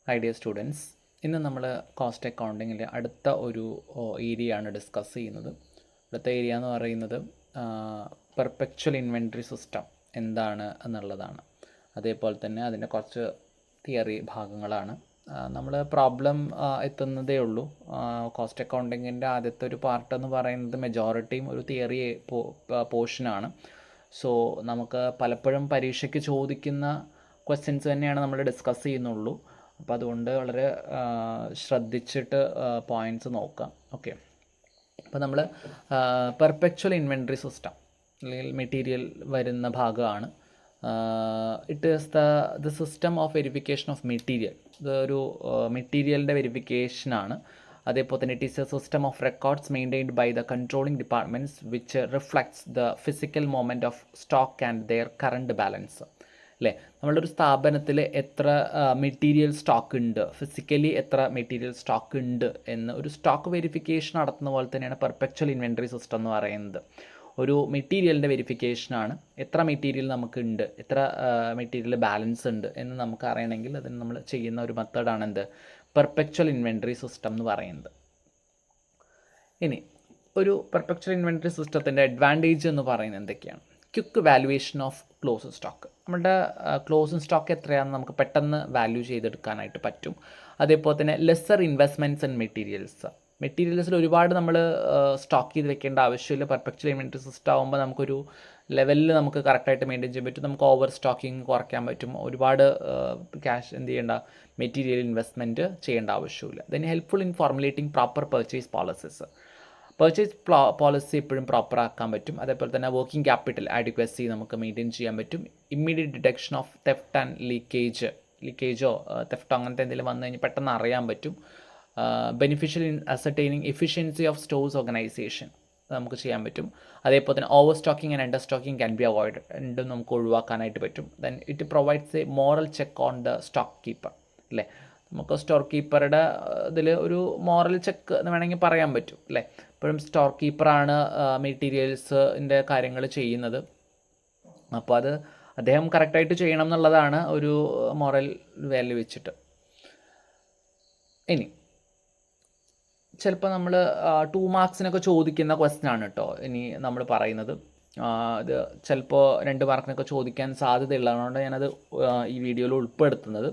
Hi dear students, ഇന്ന് നമ്മൾ cost അക്കൗണ്ടിങ്ങിലെ അടുത്ത ഒരു ഏരിയയാണ് ഡിസ്കസ് ചെയ്യുന്നത്. അടുത്ത ഏരിയ എന്ന് പറയുന്നത് പെർപെച്വൽ ഇൻവെൻട്രി സിസ്റ്റം എന്താണ് എന്നുള്ളതാണ്. അതേപോലെ തന്നെ അതിൻ്റെ കുറച്ച് തിയറി ഭാഗങ്ങളാണ്. നമ്മൾ പ്രോബ്ലം എത്തുന്നതേ ഉള്ളൂ. കോസ്റ്റ് അക്കൗണ്ടിങ്ങിൻ്റെ ആദ്യത്തെ ഒരു പാർട്ട് എന്ന് പറയുന്നത് മെജോറിറ്റിയും ഒരു തിയറി പോർഷനാണ്. സോ നമുക്ക് പലപ്പോഴും പരീക്ഷയ്ക്ക് ചോദിക്കുന്ന ക്വസ്റ്റ്യൻസ് തന്നെയാണ് നമ്മൾ ഡിസ്കസ് ചെയ്യുന്നുള്ളൂ. അപ്പോൾ അതുകൊണ്ട് വളരെ ശ്രദ്ധിച്ചിട്ട് പോയിൻറ്റ്സ് നോക്കാം. ഓക്കെ, അപ്പോൾ നമ്മൾ പെർപെച്വൽ ഇൻവെൻട്രി സിസ്റ്റം അല്ലെങ്കിൽ മെറ്റീരിയൽ വരുന്ന ഭാഗമാണ്. It is the system of verification of material. ഇതൊരു മെറ്റീരിയലിൻ്റെ വെരിഫിക്കേഷനാണ്. അതേപോലെ തന്നെ it is a system of records maintained by the controlling departments which reflects the physical movement of stock and their current balance. അല്ലേ, നമ്മളുടെ ഒരു സ്ഥാപനത്തിൽ എത്ര മെറ്റീരിയൽ സ്റ്റോക്ക് ഉണ്ട്, ഫിസിക്കലി എത്ര മെറ്റീരിയൽ സ്റ്റോക്ക് ഉണ്ട് എന്ന് ഒരു സ്റ്റോക്ക് വെരിഫിക്കേഷൻ നടത്തുന്ന പോലെ തന്നെയാണ് പെർപെച്വൽ ഇൻവെൻട്രി സിസ്റ്റം എന്ന് പറയുന്നത്. ഒരു മെറ്റീരിയലിൻ്റെ വെരിഫിക്കേഷനാണ്. എത്ര മെറ്റീരിയൽ നമുക്കുണ്ട്, എത്ര മെറ്റീരിയൽ ബാലൻസ് ഉണ്ട് എന്ന് നമുക്ക് അറിയണമെങ്കിൽ അതിന് നമ്മൾ ചെയ്യുന്ന ഒരു മെത്തേഡാണ് എന്ത്, പെർപെച്വൽ ഇൻവെൻട്രി സിസ്റ്റം എന്ന് പറയുന്നത്. ഇനി ഒരു പെർപെച്വൽ ഇൻവെൻട്രി സിസ്റ്റത്തിൻ്റെ അഡ്വാൻറ്റേജ് എന്ന് പറയുന്നത് എന്തൊക്കെയാണ്? Quick valuation of closing stock. നമ്മുടെ ക്ലോസിംഗ് സ്റ്റോക്ക് എത്രയാണെന്ന് നമുക്ക് പെട്ടെന്ന് വാല്യൂ ചെയ്തെടുക്കാനായിട്ട് പറ്റും. അതേപോലെ തന്നെ ലെസ്സർ ഇൻവെസ്റ്റ്മെൻറ്റ്സ് ആൻഡ് മെറ്റീരിയൽസിൽ ഒരുപാട് നമ്മൾ സ്റ്റോക്ക് ചെയ്ത് വെക്കേണ്ട ആവശ്യമില്ല. പെർപെച്വൽ ഇൻവെൻട്രി സിസ്റ്റം ആകുമ്പോൾ നമുക്കൊരു ലെവലിൽ നമുക്ക് കറക്റ്റായിട്ട് മെയിൻറ്റെയിൻ ചെയ്യാൻ പറ്റും. നമുക്ക് ഓവർ സ്റ്റോക്കിങ് കുറയ്ക്കാൻ പറ്റും. ഒരുപാട് ക്യാഷ് ചെയ്യേണ്ട, മെറ്റീരിയൽ ഇൻവെസ്റ്റ്മെൻറ്റ് ചെയ്യേണ്ട ആവശ്യമില്ല. Then helpful in formulating proper purchase policies. Purchase policy എപ്പോഴും പ്രോപ്പർ ആക്കാൻ പറ്റും. അതേപോലെ തന്നെ വർക്കിംഗ് ക്യാപിറ്റൽ ആഡിക്വസി നമുക്ക് മെയിൻറ്റെയിൻ ചെയ്യാൻ പറ്റും. Immediate detection of theft and ലീക്കേജോ തെഫ്റ്റോ അങ്ങനത്തെ എന്തെങ്കിലും വന്നു കഴിഞ്ഞാൽ പെട്ടെന്ന് അറിയാൻ പറ്റും. Beneficial in ascertaining efficiency of stores organisation നമുക്ക് ചെയ്യാൻ പറ്റും. അതേപോലെ തന്നെ over stocking and under stocking can be avoid, രണ്ടും നമുക്ക് ഒഴിവാക്കാനായിട്ട് പറ്റും. Then it provides a moral check on the stock keeper. അല്ലേ, നമുക്ക് സ്റ്റോർ കീപ്പറുടെ ഇതിൽ ഒരു മോറൽ ചെക്ക് എന്ന് വേണമെങ്കിൽ പറയാൻ പറ്റും. അല്ലേ, എപ്പോഴും സ്റ്റോർ കീപ്പറാണ് മെറ്റീരിയൽസിൻ്റെ കാര്യങ്ങൾ ചെയ്യുന്നത്. അപ്പോൾ അത് അദ്ദേഹം കറക്റ്റായിട്ട് ചെയ്യണം എന്നുള്ളതാണ് ഒരു മോറൽ വാല്യൂ വെച്ചിട്ട്. ഇനി ചിലപ്പോൾ നമ്മൾ 2 മാർക്സിനൊക്കെ ചോദിക്കുന്ന ക്വസ്റ്റ്യൻ ആണ് കേട്ടോ ഇനി നമ്മൾ പറയുന്നത്. ഇത് ചിലപ്പോൾ 2 മാർക്കിനൊക്കെ ചോദിക്കാൻ സാധ്യതയുള്ളതുകൊണ്ട് ഞാനത് ഈ വീഡിയോയിൽ ഉൾപ്പെടുത്തുന്നത്.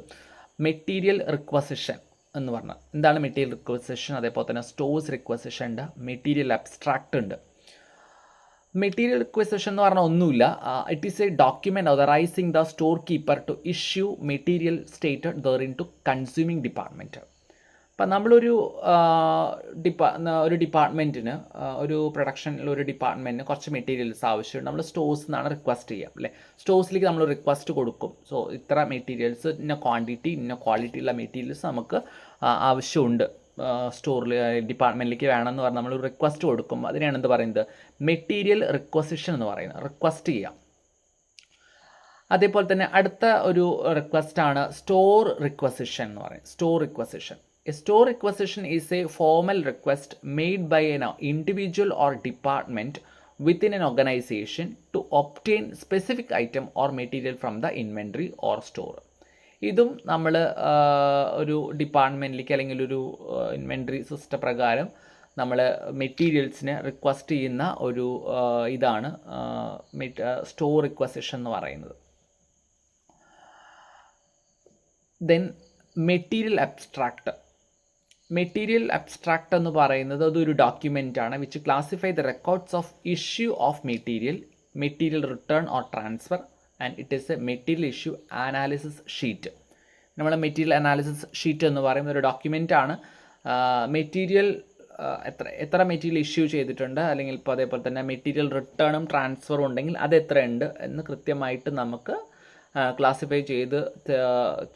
മെറ്റീരിയൽ റിക്വസിഷൻ എന്ന് പറഞ്ഞാൽ എന്താണ് മെറ്റീരിയൽ റിക്വസിഷൻ? അതേപോലെ തന്നെ സ്റ്റോഴ്സ് റിക്വസിഷൻ ഉണ്ട്, മെറ്റീരിയൽ അബ്സ്ട്രാക്റ്റ് ഉണ്ട്. മെറ്റീരിയൽ റിക്വസിഷൻ എന്ന് പറഞ്ഞാൽ ഒന്നുമില്ല, it is a document authorising the store keeper to issue material stated there in to consuming department. അപ്പം നമ്മളൊരു ഡിപ്പാർട്ട്മെൻറ്റിന്, ഒരു പ്രൊഡക്ഷനിലൊരു ഡിപ്പാർട്ട്മെൻറ്റിന് കുറച്ച് മെറ്റീരിയൽസ് ആവശ്യമുണ്ട്. നമ്മൾ സ്റ്റോഴ്സിൽ നിന്നാണ് റിക്വസ്റ്റ് ചെയ്യുക. അല്ലേ, സ്റ്റോഴ്സിലേക്ക് നമ്മൾ റിക്വസ്റ്റ് കൊടുക്കും. സോ ഇത്ര മെറ്റീരിയൽസ്, ഇന്ന ക്വാണ്ടിറ്റി, ഇന്ന ക്വാളിറ്റിയുള്ള മെറ്റീരിയൽസ് നമുക്ക് ആവശ്യമുണ്ട്, സ്റ്റോറിൽ ഡിപ്പാർട്ട്മെൻറ്റിലേക്ക് വേണമെന്ന് പറഞ്ഞാൽ നമ്മൾ റിക്വസ്റ്റ് കൊടുക്കും. അതിനെയാണ് എന്ത് പറയുന്നത്, മെറ്റീരിയൽ റിക്വസിഷൻ എന്ന് പറയുന്നത്, റിക്വസ്റ്റ് ചെയ്യാം. അതേപോലെ തന്നെ അടുത്ത ഒരു റിക്വസ്റ്റാണ് സ്റ്റോർ റിക്വസിഷൻ എന്ന് പറയുന്നത്. Store requisition. A store requisition is a formal request made by an individual or department within an organization to obtain specific item or material from the inventory or store. ഇതും നമ്മൾ ഒരു ഡിപ്പാർട്ട്മെൻറ്റിലേക്ക് അല്ലെങ്കിൽ ഒരു inventory system പ്രകാരം നമ്മൾ മെറ്റീരിയൽസിനെ request ചെയ്യുന്ന ഒരു ഇതാണ് സ്റ്റോർ റിക്വസിഷൻ എന്ന് പറയുന്നത്. Then material abstract. Material abstract എന്ന് പറയുന്നത് അതൊരു ഡോക്യുമെൻ്റാണ് which classify the records of issue of material return or transfer and it is a material issue analysis sheet. നമ്മൾ മെറ്റീരിയൽ അനാലിസിസ് ഷീറ്റ് എന്ന് പറയുന്ന ഒരു ഡോക്യുമെൻ്റാണ്. മെറ്റീരിയൽ എത്ര മെറ്റീരിയൽ ഇഷ്യൂ ചെയ്തിട്ടുണ്ട്, അല്ലെങ്കിൽ ഇപ്പോൾ അതേപോലെ തന്നെ മെറ്റീരിയൽ റിട്ടേണും ട്രാൻസ്ഫറും ഉണ്ടെങ്കിൽ അത് എത്രയുണ്ട് എന്ന് കൃത്യമായിട്ട് നമുക്ക് ക്ലാസിഫൈ ചെയ്ത്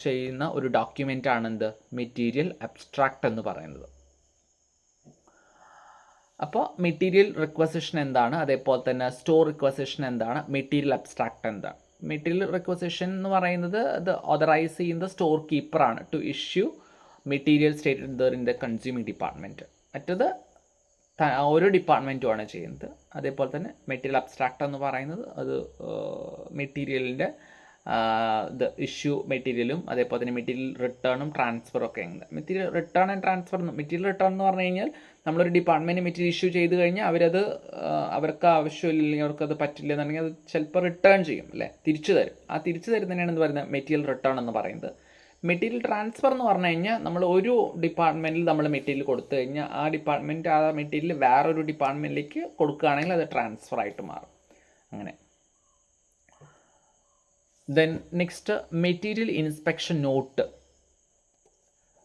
ചെയ്യുന്ന ഒരു ഡോക്യുമെൻ്റാണ് എന്ത്, മെറ്റീരിയൽ അബ്സ്ട്രാക്റ്റ് എന്ന് പറയുന്നത്. അപ്പോൾ മെറ്റീരിയൽ റിക്വസിഷൻ എന്താണ്, അതേപോലെ തന്നെ സ്റ്റോർ റിക്വസിഷൻ എന്താണ്, മെറ്റീരിയൽ അബ്സ്ട്രാക്റ്റ് എന്താണ്? മെറ്റീരിയൽ റിക്വസിഷൻ എന്ന് പറയുന്നത് അത് ഓതറൈസ് ചെയ്യുന്ന സ്റ്റോർ കീപ്പറാണ് to issue material stated there in the consuming department. മറ്റത് ഓരോ ഡിപ്പാർട്ട്മെൻറ്റുമാണ് ചെയ്യുന്നത്. അതേപോലെ തന്നെ മെറ്റീരിയൽ അബ്സ്ട്രാക്റ്റ് എന്ന് പറയുന്നത് അത് മെറ്റീരിയലിൻ്റെ ഇത് ഇഷ്യൂ മെറ്റീരിയലും അതേപോലെ തന്നെ മെറ്റീരിയൽ റിട്ടേണും ട്രാൻസ്ഫറും ഒക്കെ ഉണ്ട്. Material return and transfer, material return എന്ന് പറഞ്ഞു കഴിഞ്ഞാൽ നമ്മളൊരു ഡിപ്പാർട്ട്മെൻറ്റ് മെറ്റീരിയൽ ഇഷ്യൂ ചെയ്ത് കഴിഞ്ഞാൽ അവരത് അവർക്ക് ആവശ്യമില്ലെങ്കിൽ അവർക്കത് പറ്റില്ല എന്നുണ്ടെങ്കിൽ അത് ചിലപ്പോൾ റിട്ടേൺ ചെയ്യും അല്ലേ, തിരിച്ചു തരും. ആ തിരിച്ചു തരുന്നതിനാണ് എന്ന് പറയുന്നത് മെറ്റീരിയൽ റിട്ടേൺ എന്ന് പറയുന്നത്. മെറ്റീരിയൽ ട്രാൻസ്ഫർ എന്ന് പറഞ്ഞു കഴിഞ്ഞാൽ നമ്മൾ ഒരു ഡിപ്പാർട്ട്മെൻറ്റിൽ നമ്മൾ മെറ്റീരിയൽ കൊടുത്തു കഴിഞ്ഞാൽ ആ ഡിപ്പാർട്ട്മെൻറ്റ് ആ മെറ്റീരിയൽ വേറൊരു ഡിപ്പാർട്ട്മെൻറ്റിലേക്ക് കൊടുക്കുകയാണെങ്കിൽ അത് ട്രാൻസ്ഫർ ആയിട്ട് മാറും. അങ്ങനെ then next material inspection note.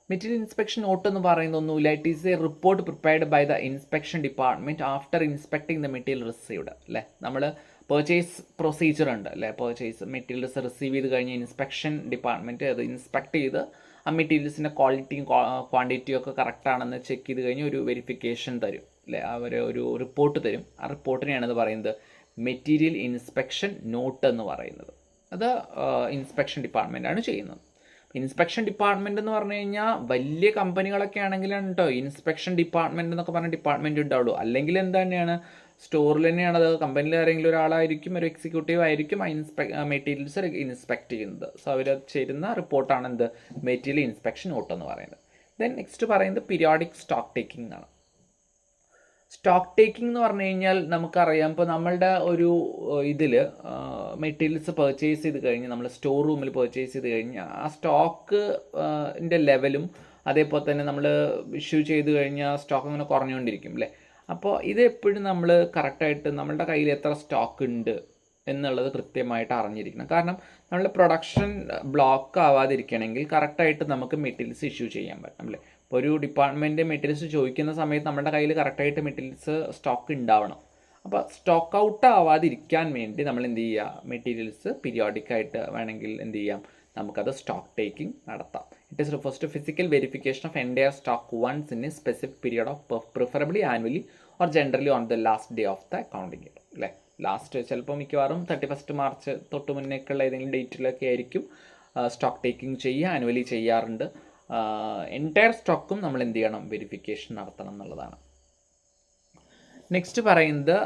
Material inspection note എന്ന് പറയുന്നൊന്നുമില്ല. It is a report prepared by the inspection department after inspecting the material received അല്ലേ. നമ്മൾ പർച്ചേസ് പ്രൊസീജിയർ ഉണ്ട് അല്ലേ, പർച്ചേസ് മെറ്റീരിയൽസ് റിസീവ് ചെയ്ത് കഴിഞ്ഞ് ഇൻസ്പെക്ഷൻ ഡിപ്പാർട്ട്മെൻറ്റ് അത് ഇൻസ്പെക്ട് ചെയ്ത് ആ മെറ്റീരിയൽസിൻ്റെ ക്വാളിറ്റിയും ക്വാണ്ടിറ്റിയും ഒക്കെ കറക്റ്റാണെന്ന് ചെക്ക് ചെയ്ത് കഴിഞ്ഞ് ഒരു വെരിഫിക്കേഷൻ തരും അല്ലേ, അവർ ഒരു റിപ്പോർട്ട് തരും. ആ റിപ്പോർട്ടിനെയാണ് പറയുന്നത് മെറ്റീരിയൽ ഇൻസ്പെക്ഷൻ നോട്ട് എന്ന് പറയുന്നത്. അത് ഇൻസ്പെക്ഷൻ ഡിപ്പാർട്ട്മെൻറ്റാണ് ചെയ്യുന്നത്. ഇൻസ്പെക്ഷൻ ഡിപ്പാർട്ട്മെൻറ്റ് എന്ന് പറഞ്ഞു കഴിഞ്ഞാൽ വലിയ കമ്പനികളൊക്കെ ആണെങ്കിലാണ് കേട്ടോ ഇൻസ്പെക്ഷൻ ഡിപ്പാർട്ട്മെൻറ്റ് എന്നൊക്കെ പറഞ്ഞ ഡിപ്പാർട്ട്മെൻറ്റ് ഉണ്ടാവുള്ളൂ. അല്ലെങ്കിൽ എന്താ തന്നെയാണ് സ്റ്റോറിൽ തന്നെയാണ് അത്, കമ്പനിയിൽ ആരെങ്കിലും ഒരാളായിരിക്കും, ഒരു എക്സിക്യൂട്ടീവ് ആയിരിക്കും ആ മെറ്റീരിയൽസ് ഇൻസ്പെക്ട് ചെയ്യുന്നത്. സോ അവർ ചേരുന്ന റിപ്പോർട്ടാണ് എന്ത് മെറ്റീരിയൽ ഇൻസ്പെക്ഷൻ നോട്ട് എന്ന് പറയുന്നത്. ദെൻ നെക്സ്റ്റ് പറയുന്നത് പീരിയോഡിക് സ്റ്റോക്ക് ടേക്കിംഗ് എന്നാണ്. സ്റ്റോക്ക് ടേക്കിംഗ് എന്ന് പറഞ്ഞു കഴിഞ്ഞാൽ നമുക്കറിയാം, ഇപ്പോൾ നമ്മളുടെ ഒരു ഇതിൽ മെറ്റീരിയൽസ് പർച്ചേസ് ചെയ്ത് കഴിഞ്ഞ് നമ്മൾ സ്റ്റോർ റൂമിൽ പർച്ചേസ് ചെയ്ത് കഴിഞ്ഞാൽ ആ സ്റ്റോക്കിൻ്റെ ലെവലും അതേപോലെ തന്നെ നമ്മൾ ഇഷ്യൂ ചെയ്ത് കഴിഞ്ഞാൽ സ്റ്റോക്ക് അങ്ങനെ കുറഞ്ഞുകൊണ്ടിരിക്കും അല്ലേ. അപ്പോൾ ഇത് എപ്പോഴും നമ്മൾ കറക്റ്റായിട്ട് നമ്മളുടെ കയ്യിൽ എത്ര സ്റ്റോക്ക് ഉണ്ട് എന്നുള്ളത് കൃത്യമായിട്ട് അറിഞ്ഞിരിക്കണം. കാരണം നമ്മളുടെ പ്രൊഡക്ഷൻ ബ്ലോക്ക് ആവാതിരിക്കണമെങ്കിൽ കറക്റ്റായിട്ട് നമുക്ക് മെറ്റീരിയൽസ് ഇഷ്യൂ ചെയ്യാൻ പറ്റും അല്ലേ. ഇപ്പോൾ ഒരു ഡിപ്പാർട്ട്മെൻറ്റ് മെറ്റീരിയൽസ് ചോദിക്കുന്ന സമയത്ത് നമ്മുടെ കയ്യിൽ കറക്റ്റായിട്ട് മെറ്റീരിയൽസ് സ്റ്റോക്ക് ഉണ്ടാവണം. അപ്പോൾ സ്റ്റോക്ക് ഔട്ട് ആവാതിരിക്കാൻ വേണ്ടി നമ്മൾ എന്ത് ചെയ്യുക, മെറ്റീരിയൽസ് പീരിയോഡിക്കായിട്ട് വേണമെങ്കിൽ എന്ത് ചെയ്യാം, നമുക്കത് സ്റ്റോക്ക് ടേക്കിംഗ് നടത്താം. It is refers to physical verification of entire stock once in a specific period of preferably annually or generally on the last day of the accounting year അല്ലേ. ലാസ്റ്റ് ചിലപ്പോൾ മിക്കവാറും 31 March തൊട്ട് മുന്നേക്കുള്ള ഏതെങ്കിലും ഡേറ്റിലൊക്കെ ആയിരിക്കും stock taking ചെയ്യുക. Annually ചെയ്യാറുണ്ട്. എൻറ്റയർ സ്റ്റോക്കും നമ്മൾ എന്ത് ചെയ്യണം, വെരിഫിക്കേഷൻ നടത്തണം എന്നുള്ളതാണ്. നെക്സ്റ്റ് പറയുന്നത്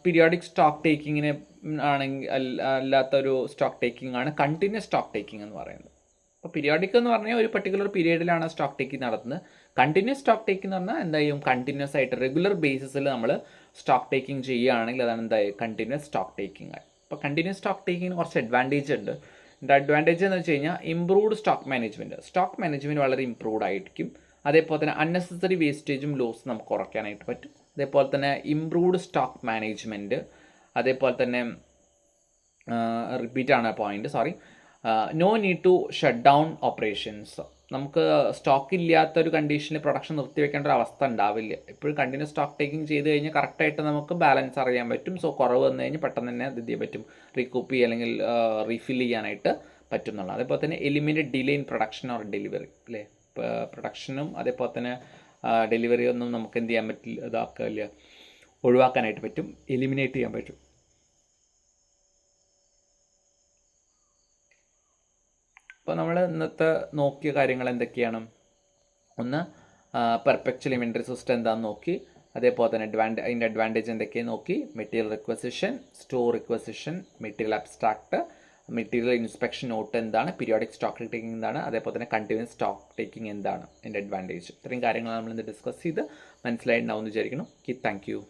പീരിയോഡിക് സ്റ്റോക്ക് ടേക്കിങ്ങിനെ ആണെങ്കിൽ അല്ലാത്തൊരു സ്റ്റോക്ക് ടേക്കിംഗ് ആണ് കണ്ടിന്യൂസ് സ്റ്റോക്ക് ടേക്കിംഗ് എന്ന് പറയുന്നത്. അപ്പോൾ പീരിയോഡിക് എന്ന് പറഞ്ഞാൽ ഒരു പർട്ടിക്കുലർ പീരീഡിലാണ് സ്റ്റോക്ക് ടേക്കിംഗ് നടത്തുന്നത്. കണ്ടിന്യൂസ് സ്റ്റോക്ക് ടേക്കിംഗ് എന്ന് പറഞ്ഞാൽ എന്താ ചെയ്യും, കണ്ടിന്യൂസ് ആയിട്ട് റെഗുലർ ബേസിസിൽ നമ്മൾ സ്റ്റോക്ക് ടേക്കിംഗ് ചെയ്യുകയാണെങ്കിൽ അതാണ് എന്തായാലും കണ്ടിന്യൂസ് സ്റ്റോക്ക് ടേക്കിംഗ് ആയി. അപ്പോൾ കണ്ടിന്യൂസ് സ്റ്റോക്ക് ടേക്കിങ്ങിന് കുറച്ച് അഡ്വാൻറ്റേജ് ഉണ്ട്. ഇതിൻ്റെ അഡ്വാൻറ്റേജ് എന്ന് വെച്ച് കഴിഞ്ഞാൽ ഇംപ്രൂവ്ഡ് സ്റ്റോക്ക് മാനേജ്മെൻറ്റ് വളരെ ഇംപ്രൂവ്ഡ് ആയിരിക്കും. അതേപോലെ തന്നെ അൺനെസസറി വേസ്റ്റേജും ലോസും നമുക്ക് കുറയ്ക്കാനായിട്ട് പറ്റും. അതേപോലെ തന്നെ ഇംപ്രൂവ്ഡ് സ്റ്റോക്ക് മാനേജ്മെൻറ്റ്, അതേപോലെ തന്നെ റിപ്പീറ്റാണ് point, sorry, no need to shut down operations. നമുക്ക് സ്റ്റോക്ക് ഇല്ലാത്തൊരു കണ്ടീഷനിൽ പ്രൊഡക്ഷൻ നിർത്തിവെക്കേണ്ട ഒരു അവസ്ഥ ഉണ്ടാവില്ല. എപ്പോഴും കണ്ടിന്യൂസ് സ്റ്റോക്ക് ടേക്കിംഗ് ചെയ്ത് കഴിഞ്ഞാൽ കറക്റ്റായിട്ട് നമുക്ക് ബാലൻസ് അറിയാൻ പറ്റും. സോ കുറവ് വന്നു കഴിഞ്ഞാൽ പെട്ടെന്ന് തന്നെ ഇത് ചെയ്യാൻ പറ്റും, റീകൂപ്പ് ചെയ്യുക അല്ലെങ്കിൽ റീഫിൽ ചെയ്യാനായിട്ട് പറ്റും എന്നുള്ളത്. അതേപോലെ തന്നെ eliminate delay in production or delivery അല്ലേ. പ്രൊഡക്ഷനും അതേപോലെ തന്നെ ഡെലിവറി ഒന്നും നമുക്ക് എന്ത് ചെയ്യാൻ പറ്റില്ല, ഇതാക്കില്ല, ഒഴിവാക്കാനായിട്ട് പറ്റും, എലിമിനേറ്റ് ചെയ്യാൻ പറ്റും. അപ്പോൾ നമ്മൾ ഇന്നത്തെ നോക്കിയ കാര്യങ്ങൾ എന്തൊക്കെയാണ്, ഒന്ന് പെർപെച്വൽ ഇൻവെൻറ്ററി സിസ്റ്റം എന്താണെന്ന് നോക്കി, അതേപോലെ തന്നെ അതിൻ്റെ അഡ്വാൻറ്റേജ് എന്തൊക്കെയാണ് നോക്കി, material requisition, store requisition, material abstract, material inspection note എന്താണ്, പീരിയോഡിക് സ്റ്റോക്ക് ടേക്കിംഗ് എന്താണ്, അതേപോലെ തന്നെ കണ്ടിന്യൂസ് സ്റ്റോക്ക് ടേക്കിംഗ് എന്താണ്, അതിൻ്റെ അഡ്വാൻറ്റേജ്. ഇത്രയും കാര്യങ്ങൾ നമ്മൾ ഇന്ന് ഡിസ്കസ് ചെയ്ത് മനസ്സിലായിട്ടുണ്ടാവും എന്ന് വിചാരിക്കുന്നു. Thank you.